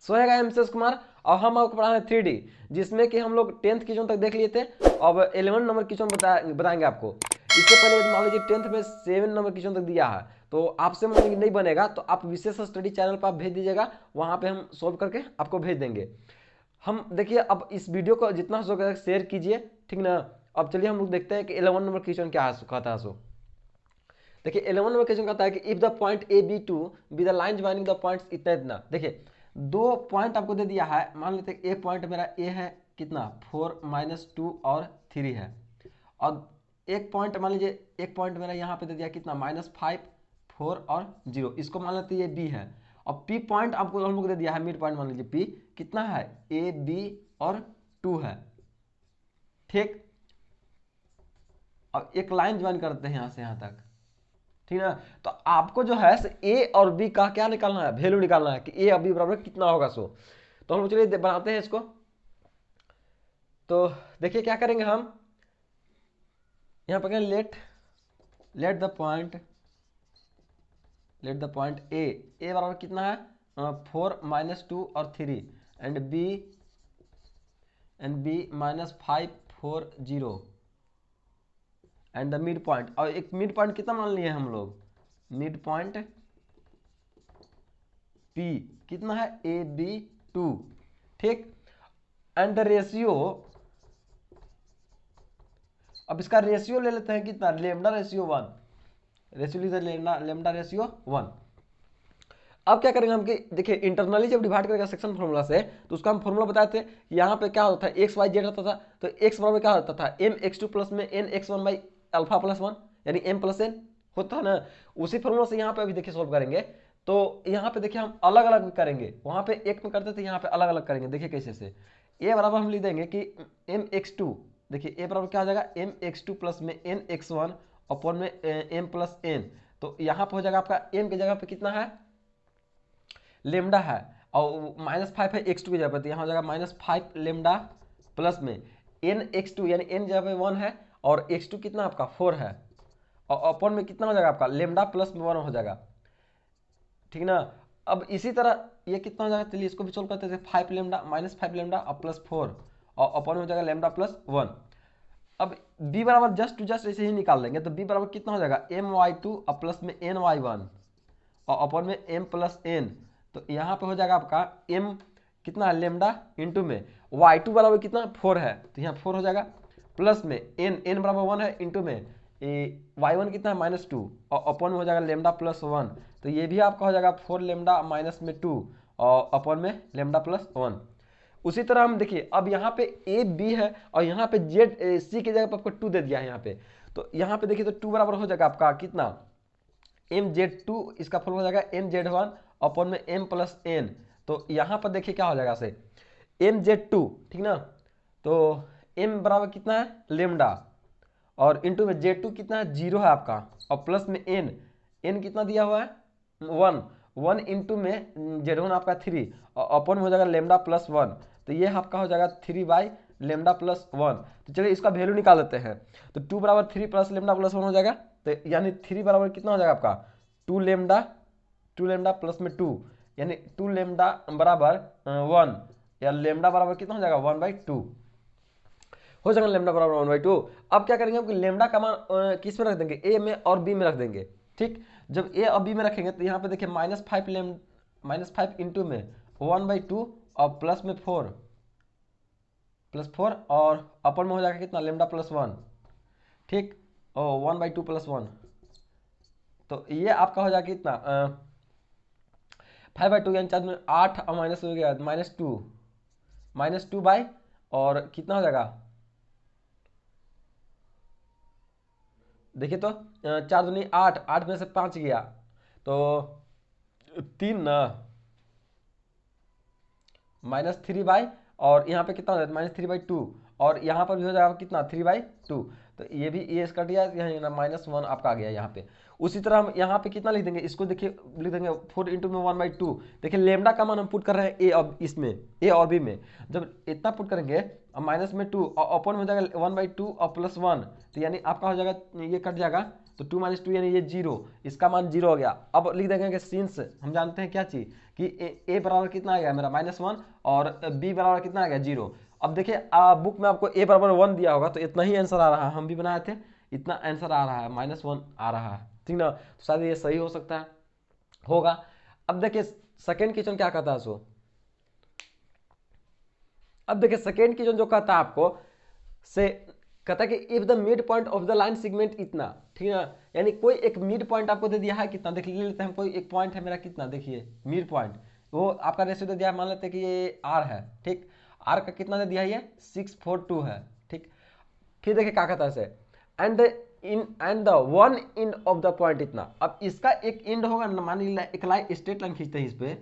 सो है एमसीएस कुमार और हम आपको पढ़ा रहे हैं 3D, जिसमें कि हम लोग 10th क्वेश्चन तक देख लिए थे। अब 11 नंबर क्वेश्चन बताएंगे आपको। इससे पहले मान लीजिए 10th में 7 नंबर क्वेश्चन तक दिया है, तो आपसे मान लीजिए नहीं बनेगा तो आप विशेष स्टडी चैनल पर आप भेज दीजिएगा, वहाँ पे हम सॉल्व करके आपको भेज देंगे। हम देखिए अब इस वीडियो को जितना हो सके शेयर कीजिए, ठीक ना। अब चलिए हम लोग देखते हैं कि 11 नंबर क्वेश्चन क्या कहता है। सो देखिए 11 नंबर क्वेश्चन कहता है कि if the point A B to B the line joining the points इतना इतना। देखिए 2 पॉइंट आपको दे दिया है, मान लेते हैं एक पॉइंट मेरा ए है कितना 4 -2 और 3 है, और एक पॉइंट मान लीजिए एक पॉइंट मेरा यहाँ पे दे दिया कितना -5 4 और 0, इसको मान लेते हैं ये बी है। और पी पॉइंट आपको हम लोग दे दिया है मिड पॉइंट, मान लीजिए पी कितना है ए बी और 2 है, ठीक। अब एक लाइन ज्वाइन करते हैं यहाँ से यहाँ तक, ठीक है। तो आपको जो है ए और बी का क्या निकालना है, वैल्यू निकालना है कि ए और बी बराबर कितना होगा। सो तो हम चलिए बनाते हैं इसको। तो देखिए क्या करेंगे हम यहाँ पर लेट द पॉइंट ए बराबर कितना है 4 -2 और 3 and B -5 4 0 and the mid point. और एक मिड पॉइंट कितना मान लिए हम लोग, मिड पॉइंट पी कितना है ए बी 2, ठीक। एंड द रेशियो, अब इसका रेशियो ले लेते हैं कितना lambda ratio 1, ratio lambda ratio 1। अब क्या करेंगे हम कि देखिए इंटरनली जब डिवाइड करेगा सेक्शन फॉर्मूला से, तो उसका हम फॉर्मूला बताए थे। यहाँ पे क्या होता है एक्स वाई जेड होता था, तो एक्स बराबर क्या होता था एम एक्स 2 प्लस में n x 1 by alpha plus 1, यानी एम प्लस एन होता है ना। उसी फॉर्मूला से यहाँ पे अभी देखिए सोल्व करेंगे। तो यहाँ पे देखिए हम अलग अलग करेंगे, वहाँ पे एक में करते थे, यहाँ पे अलग अलग करेंगे। देखिए कैसे से ए बराबर हम लिख देंगे कि एम एक्स 2, देखिए ए बराबर क्या हो जाएगा एम एक्स 2 प्लस में एन एक्स 1 अपॉन में एम प्लस एन। तो यहाँ पे हो जाएगा आपका एम की जगह पे कितना है लेमडा है, और -5 है x2 की जगह पर, तो यहाँ हो जाएगा -5 लेमडा प्लस में एन x2, यानी एन जगह पे 1 है और x2 कितना आपका 4 है, और अपॉन में कितना हो जाएगा आपका लेमडा प्लस में 1 हो जाएगा, ठीक ना। अब इसी तरह ये कितना हो जाएगा, चलिए इसको भी सोल्व करते हैं। 5 लेमडा -5 लेमडा और प्लस 4 और अपॉन में हो जाएगा लेमडा प्लस 1। अब b बराबर जस्ट टू जस्ट ऐसे ही निकाल लेंगे, तो b बराबर कितना हो जाएगा my2 और प्लस में ny1 और अपॉन में m प्लस n। तो यहाँ पे हो जाएगा आपका m कितना लेमडा इंटू में y2 बराबर कितना 4 है, तो यहाँ 4 हो जाएगा प्लस में n बराबर 1 है इंटू में y1 कितना है -2 और अपॉन में हो जाएगा लेमडा प्लस 1। तो ये भी आपका हो जाएगा 4 लेमडा माइनस में 2 और अपॉन में लेमडा प्लस 1। उसी तरह हम देखिए अब यहाँ पे ए बी है और यहाँ पे जेड सी की जगह पर आपको 2 दे दिया है यहाँ पे। तो यहाँ पे देखिए तो 2 बराबर हो जाएगा आपका कितना mz2, इसका फॉर्मूला हो जाएगा mz1 अपॉन में m प्लस n। तो यहाँ पर देखिए क्या हो जाएगा से mz2, ठीक ना। तो m बराबर कितना है लेमडा और इंटू में z2 कितना है 0 है आपका, और प्लस में n कितना दिया हुआ है 1 इंटू में z1 आपका 3 और अपॉन में हो जाएगा लेमडा प्लस 1। तो ये आपका हो जाएगा 3 बाई लेमडा प्लस 1। तो चलिए इसका वैल्यू निकाल लेते हैं। तो 2 बराबर 3 प्लस लेमडा प्लस 1 हो जाएगा, तो यानी 3 बराबर कितना हो जाएगा आपका 2 लेमडा प्लस में 2, यानी 2 लेमडा बराबर 1, या लेमडा बराबर कितना हो जाएगा 1/2 हो जाएगा, लेमडा बराबर 1/2। अब क्या करेंगे हम लेमडा का मान किस में रख देंगे ए में और बी में रख देंगे, ठीक। जब ए और बी में रखेंगे तो यहाँ पे देखिए -5 इंटू में 1/2 और प्लस में 4 और अपन में हो जाएगा कितना लेमडा प्लस 1, ठीक, और 1/2 प्लस 1। तो ये आपका हो जाएगा कितना 5/2, यानी 4 में 8 और माइनस हो गया -2 बाई और कितना हो जाएगा देखिए तो 4 दूनी 8, 8 में से 5 गया तो 3 ना -3 बाई, और यहाँ पे कितना हो जाता है -3/2, और यहाँ पर भी हो जाएगा कितना 3/2। तो ये भी ये कट गया, यहाँ -1 आपका आ गया यहाँ पे। उसी तरह हम यहाँ पे कितना लिख देंगे, इसको देखिए लिख देंगे 4 इंटू में 1/2। देखिए लेमडा का मान हम पुट कर रहे हैं ए और इसमें ए और बी में, जब इतना पुट करेंगे माइनस में 2 और अपन में हो जाएगा 1/2 और प्लस 1, तो यानी आपका हो जाएगा ये कट जाएगा तो 2 - 2 यानी ये 0, इसका मान 0 हो गया। अब लिख देंगे कि सिंस हम जानते हैं क्या चीज़ कि ए बराबर कितना आ गया मेरा -1 और बी बराबर कितना आ गया 0। अब देखिए बुक में आपको ए बराबर 1 दिया होगा तो इतना ही आंसर आ रहा है, हम भी बनाए थे इतना आंसर आ रहा है, -1 आ रहा है, ठीक ना। तो शायद ये सही हो सकता है, होगा। अब देखिए सेकेंड क्वेश्चन क्या कहता है सो, अब देखिए सेकेंड क्वेश्चन जो कहता है आपको से कहता है कि if the mid point of the line segment इतना, ठीक है, यानी कोई एक मिड पॉइंट आपको दे दिया है कितना, देख लेते हैं, कोई एक पॉइंट है मेरा कितना, देखिए मिड पॉइंट वो आपका रेशियो दे दिया है, मान लेते हैं कि ये आर है, ठीक, आर का कितना दे दिया है, ये 642 है, ठीक। फिर देखिए क्या कहता है इसे, and the one end of the point इतना। अब इसका एक इंड होगा ना, मान लीजिए एक लाइन स्ट्रेट लाइन खींचते हैं इस पे,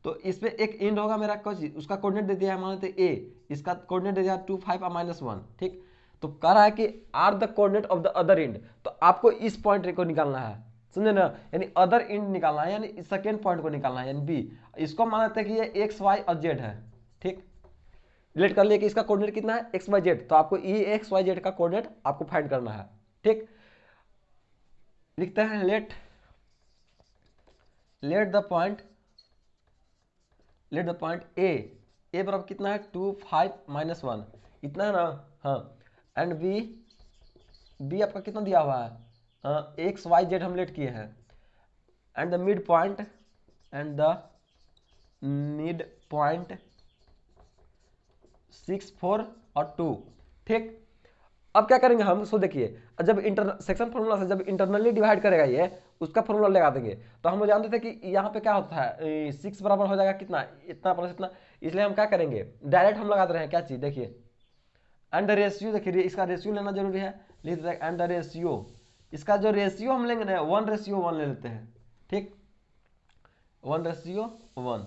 तो इस पे एक एंड होगा मेरा कुछ, उसका कोऑर्डिनेट दे दिया है मान लेते ए, इसका कोऑर्डिनेट दे दिया 2 5 और -1, ठीक। तो कह रहा है कि are the coordinate of the other end, तो आपको इस पॉइंट को निकालना है, समझे ना, यानी अदर एंड निकालना है, यानी सेकेंड पॉइंट को निकालना है, यानी बी। इसको मान लेते हैं कि ये एक्स वाई और जेड है, ठीक। रिलेट कर लिया कि इसका कोऑर्डिनेट कितना है एक्स वाई जेड, तो आपको ये एक्स वाई जेड का कोऑर्डिनेट आपको फाइंड करना है, ठीक। लिखते हैं लेट द पॉइंट ए बराबर कितना है 2 5 -1 इतना है ना, हाँ। एंड बी आपका कितना दिया हुआ है, एक्स वाई जेड हम लेट किए हैं। एंड द मिड पॉइंट 6 4 और 2, ठीक। अब क्या करेंगे हम, सो देखिए जब सेक्शन फॉर्मूला से जब इंटरनली डिवाइड करेगा ये, उसका फॉर्मूला लगा देंगे, तो हम जानते थे कि यहाँ पे क्या होता है 6 बराबर हो जाएगा कितना, इतना प्लस इतना, इसलिए हम क्या करेंगे डायरेक्ट हम लगा दे रहे हैं क्या चीज़, देखिए एंड रेशियो, देखिए इसका रेशियो लेना जरूरी है, लिख देते हैं एंड रेशियो, इसका जो रेशियो हम लेंगे ना 1:1 ले लेते हैं, ठीक, 1:1।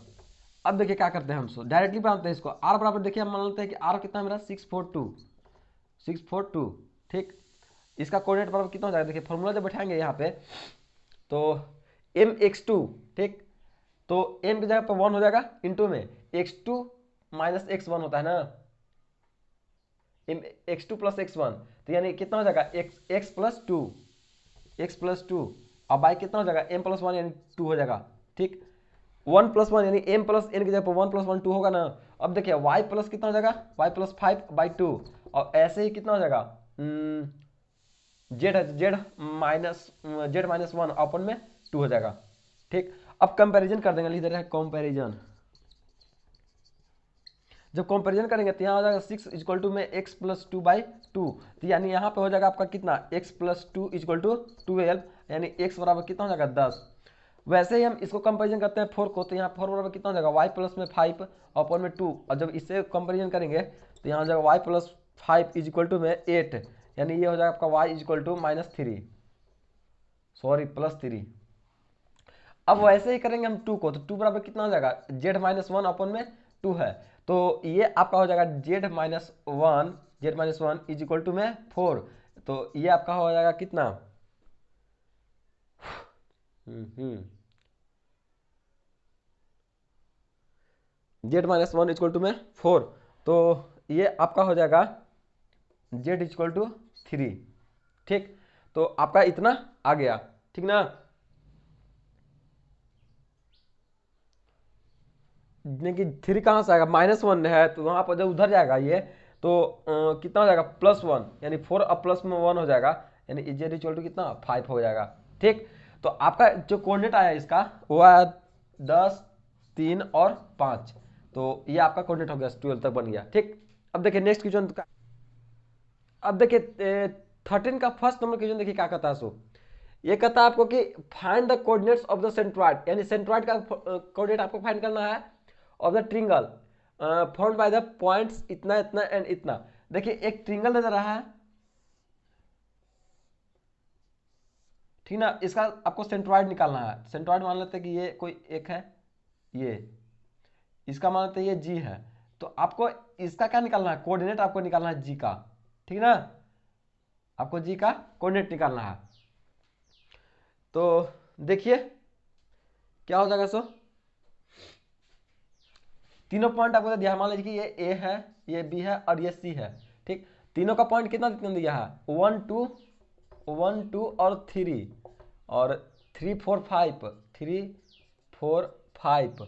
अब देखिए क्या करते हैं हम डायरेक्टली बनाते हैं इसको, आर बराबर देखिए हम मान लेते हैं कि आर कितना है मेरा 642, ठीक। इसका कोऑर्डिनेट बराबर कितना हो जाएगा, देखिए फॉर्मूला जब बैठाएंगे यहाँ पे तो mx2, ठीक, तो m की जगह पर 1 हो जाएगा इंटू में x2 - x1 होता है ना, x2 + x1, तो यानी कितना हो जाएगा x + 2 और बाई कितना हो जाएगा m + 1 यानी 2 हो जाएगा, ठीक। 1 + 1 यानी m + n की जगह पर 1 + 1 2 होगा ना। अब देखिए y प्लस कितना हो जाएगा y + 5/2 और ऐसे ही कितना हो जाएगा जेड माइनस 1 अपन में 2 हो जाएगा, ठीक। अब कंपैरिजन कर देंगे, लिख दे रहे हैं कंपैरिजन, जब कंपैरिजन करेंगे तो यहाँ हो जाएगा 6 = में x + 2/2, तो यानी यहाँ पे हो जाएगा आपका कितना x + 2 = 12, यानी x बराबर कितना हो जाएगा 10। वैसे ही हम इसको कंपैरिजन करते हैं 4 को, तो यहाँ 4 बराबर कितना हो जाएगा y + में 5 अपन में 2, और जब इससे कंपैरिजन करेंगे तो यहाँ हो जाएगा y + 5 = में 8, यानी ये हो जाएगा आपका y = -3, सॉरी +3। अब वैसे ही करेंगे हम 2 को, तो 2 बराबर कितना हो जाएगा z - 1 अपन में 2 है, तो ये आपका हो जाएगा z - 1 = में 4, तो ये आपका हो जाएगा कितना z - 1 = में 4, तो ये आपका हो जाएगा z = 3, ठीक। तो आपका इतना आ गया, ठीक ना। देखिए 3 कहाँ से आएगा, -1 है, तो वहाँ पर जब उधर जाएगा ये तो कितना हो जाएगा +1, यानी 4 और प्लस में 1 हो जाएगा, यानी z = कितना 5 हो जाएगा, ठीक। तो आपका जो कोऑर्डिनेट आया इसका वो आया 10 3 और 5, तो ये आपका कोऑर्डिनेट हो गया 12 तक बन गया, ठीक। अब देखिए नेक्स्ट क्वेश्चन का, अब देखिए 13 का फर्स्ट नंबर क्वेश्चन देखिए क्या कहता है सो, ये कहता है आपको कि find the coordinates of the centroid, यानी सेंट्रॉइड का कोऑर्डिनेट आपको फाइंड करना है of the triangle formed by the points इतना इतना एंड इतना। देखिए एक ट्रिंगल नजर रहा है, ठीक ना, इसका आपको सेंट्रॉइड निकालना है। सेंट्रॉइड मान लेते हैं कि ये कोई एक है, ये इसका मान लेते हैं ये जी है, तो आपको इसका क्या निकालना है कोऑर्डिनेट, आपको निकालना है जी का, ठीक ना, आपको जी का कोऑर्डिनेट निकालना है। तो देखिए क्या हो जाएगा सो, तीनों पॉइंट आपको दिया है, मान लीजिए कि ये ए है, ये बी है और ये सी है, ठीक। तीनों का पॉइंट कितना दिया है 1 2 1 2 और 3 और 3 4 5 3 4 5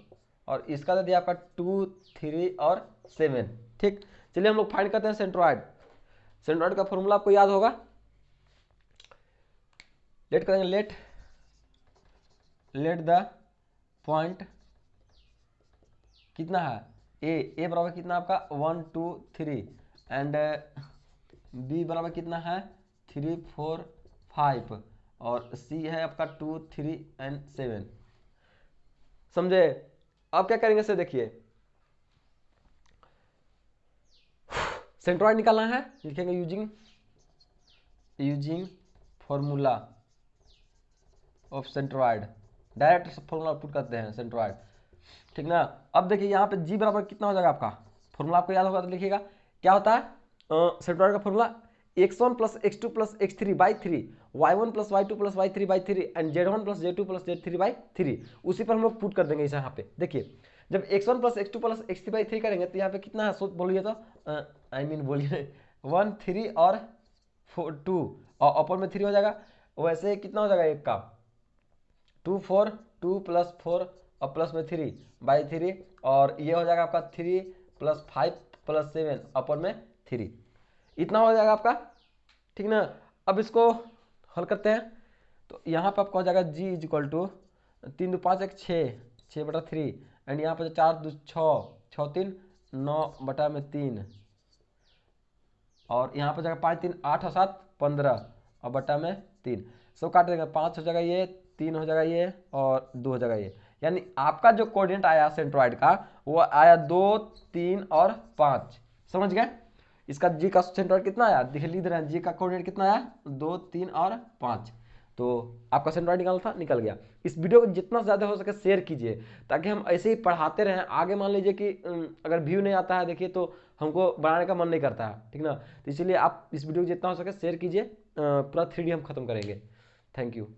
और इसका दे दिया आपका 2 3 और 7। ठीक, चलिए हम लोग फाइंड करते हैं सेंट्रॉइड। सेंट्रॉइड का फॉर्मूला आपको याद होगा, लेट करेंगे, लेट द पॉइंट कितना है ए बराबर कितना आपका 1 2 3 एंड बी बराबर कितना है 3 4 5 और सी है आपका 2 3 एंड 7। समझे? अब क्या करेंगे इसे देखिए, सेंट्रॉइड निकालना है, लिखेंगे using formula of centroid, direct formula put करते हैं सेंट्रॉइड। ठीक ना। अब देखिए यहाँ पे जी बराबर कितना हो जाएगा आपका, फॉर्मूला आपको याद होगा तो लिखिएगा, क्या होता है सेंट्रॉइड का formula x1 plus x2 plus x3 by 3 y1 plus y2 plus y3 by 3 and z1 plus z2 plus z3 by 3। उसी पर हम लोग पुट कर देंगे इसे यहाँ पे। देखिए जब x1 plus x2 plus x3 by 3 करेंगे तो यहाँ पे कितना है, सोच बोलिए तो बोलिए 1 3 और 4 2 और अपर में 3 हो जाएगा। वैसे कितना हो जाएगा एक का 2 4 2 प्लस 4 और प्लस में 3 बाई 3 और ये हो जाएगा आपका 3 प्लस 5 प्लस 7 अपर में 3, इतना हो जाएगा आपका। ठीक ना। अब इसको हल करते हैं तो यहाँ पे आपका हो जाएगा g इज इक्वल टू 3 2 5 1 6 बटा 3 एंड यहाँ पे 4 2 6 6 3 9 बटा में 3 और यहाँ पे जाएगा 5 3 8 और 7 15 और बटा में 3, सब काट देंगे, 5 हो जाएगा ये, 3 हो जाएगा ये और 2 हो जाएगा ये। यानी आपका जो कोऑर्डिनेट आया सेंट्रॉइड का वो आया 2 3 और 5। समझ गए? इसका जी का सेंट्रॉइड कितना आया, लिख रहे हैं, जी का कोऑर्डिनेट कितना आया 2 3 और 5। तो आपका सेंट्रॉइड निकालना था, निकल गया। इस वीडियो को जितना ज़्यादा हो सके शेयर कीजिए ताकि हम ऐसे ही पढ़ाते रहें आगे। मान लीजिए कि अगर व्यू नहीं आता है देखिए तो हमको बनाने का मन नहीं करता है। ठीक ना। तो इसलिए आप इस वीडियो को जितना हो सके शेयर कीजिए, पूरा 3D हम खत्म करेंगे। Thank you.